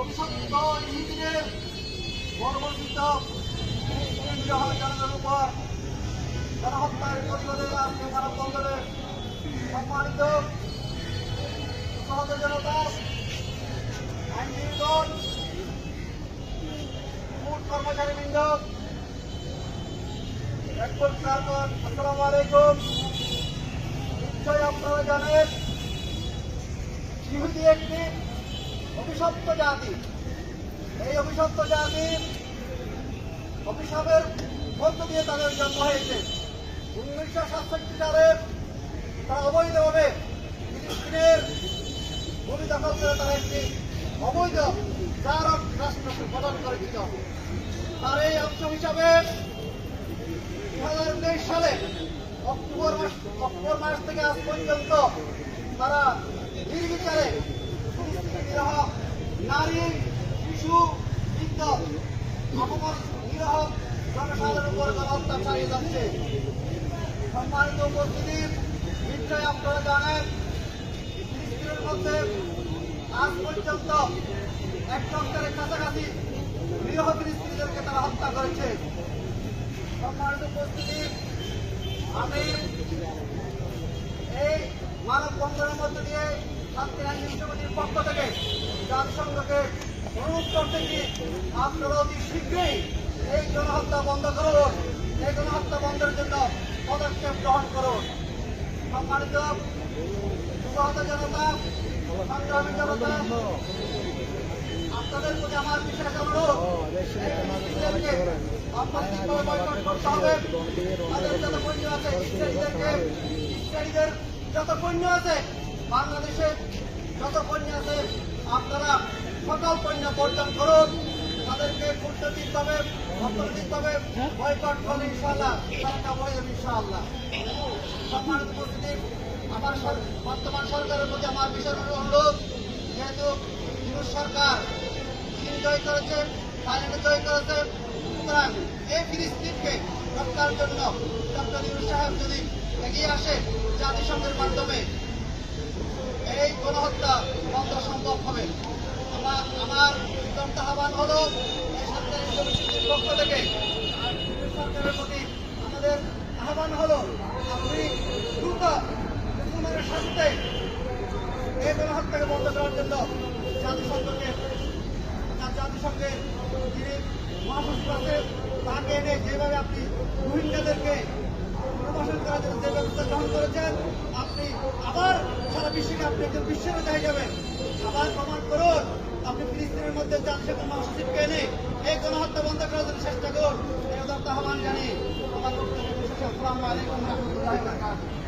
অভিশপ্ত ইহুদিদের বর্বরচিত জনগণের উপর গণহত্যার প্রতিরোধে আজকে মানববন্ধনে সম্মানিত সহজ জনতা, আইনজীবীগণ, কোর্ট কর্মচারীবৃন্দ, আসসালামু আলাইকুম। নিশ্চয়ই আপনারা জানেন, ইহুদি একটি অভিশপ্ত জাতি। এই অভিশপ্ত জাতি অভিশাপের মধ্য দিয়ে তাদের জন্ম হয়েছে। 1967 সালে তারা অবৈধভাবে ফিলিস্তিনের ভূমি দখল করে তারা একটি অবৈধ জারক রাষ্ট্র গঠন করেছিল। তার এই অংশ হিসাবে 2019 সালে অক্টোবর মাস থেকে আজ পর্যন্ত তারা নির্বিচারে নিরহ নারী, শিশু, বৃদ্ধ, নিরহ জনসাধারণের উপর গণহত্যা চালিয়ে যাচ্ছে। সম্মানিত উপস্থিতি, নিশ্চয় আপনারা জানেন, ফিলিস্তিনের মধ্যে আজ পর্যন্ত 1 সপ্তাহের কাছাকাছি নিরহ ফিলিস্তিনিদেরকে তারা হত্যা করেছে। সম্মানিত উপস্থিতি, আমি এই মানববন্ধনের মধ্য দিয়ে শান্তি আইনজীবী সমিতির পক্ষ থেকে জাতিসংঘকে অনুরোধ করতেছি, আপনারা অতি শীঘ্রই এই গণহত্যা বন্ধ করুন, এই গণহত্যা বন্ধের জন্য পদক্ষেপ গ্রহণ করুন। সম্মানিত যুবহত জনতা, সংগ্রামী জনতা, আপনাদের প্রতি আমার বিশেষ অনুরোধ, আধ্যাত্মিকভাবে বয়কট করতে হবে। তাদের যত পণ্য আছে, ইসরায়েলিদের যত পণ্য আছে, বাংলাদেশে যত পণ্য আছে, আপনারা সকল পণ্য বর্জন করুন। তাদেরকে কূটনৈতিকভাবে, অর্থনৈতিকভাবে বয়কট করলে ইনশাআল্লাহ তারা কাবু হয়ে যাবে ইনশাআল্লাহ। সম্মানিত উপস্থিতি, আমার বর্তমান সরকারের প্রতি আমার বিশেষ অনুরোধ, যেহেতু ইউনূস সরকার চীন জয় করেছে, থাইল্যান্ড জয় করেছে, সুতরাং এই ফিলিস্তিনকে রক্ষার জন্য ডক্টর ইউনূস সাহেব যদি এগিয়ে আসে, জাতিসংঘের মাধ্যমে এই গণহত্যা বন্ধ সম্ভব হবে। আমার সিদ্ধান্ত আহ্বান হলো, এই সরকারি কমিটির পক্ষ থেকে সরকারের প্রতি আমাদের আহ্বান হলো, আপনি দ্রুত মুসলমানের সাথে এই গণহত্যাকে বন্ধ করার জন্য জাতিসংঘের যিনি মহাসচিব আছে তাকে এনে যেভাবে আপনি রোহিঙ্গাদেরকে পুনর্বাসন করার জন্য যে ব্যবস্থা গ্রহণ করেছেন, আপনি আবার সারা বিশ্বকে আপনি একজন বিশ্বরে হয়ে যাবেন। আবার প্রমাণ করুন, আপনি ফিলিস্তিনের মধ্যে জাতিসংঘের মহাসচিবকে এনে এই গণহত্যা বন্ধ করার জন্য চেষ্টা করুন। এই আহ্বান জানিয়ে আমার বক্তব্য শেষ। আসসালামু আলাইকুম ওয়া রাহমাতুল্লাহি ওয়া বারাকাতুহু।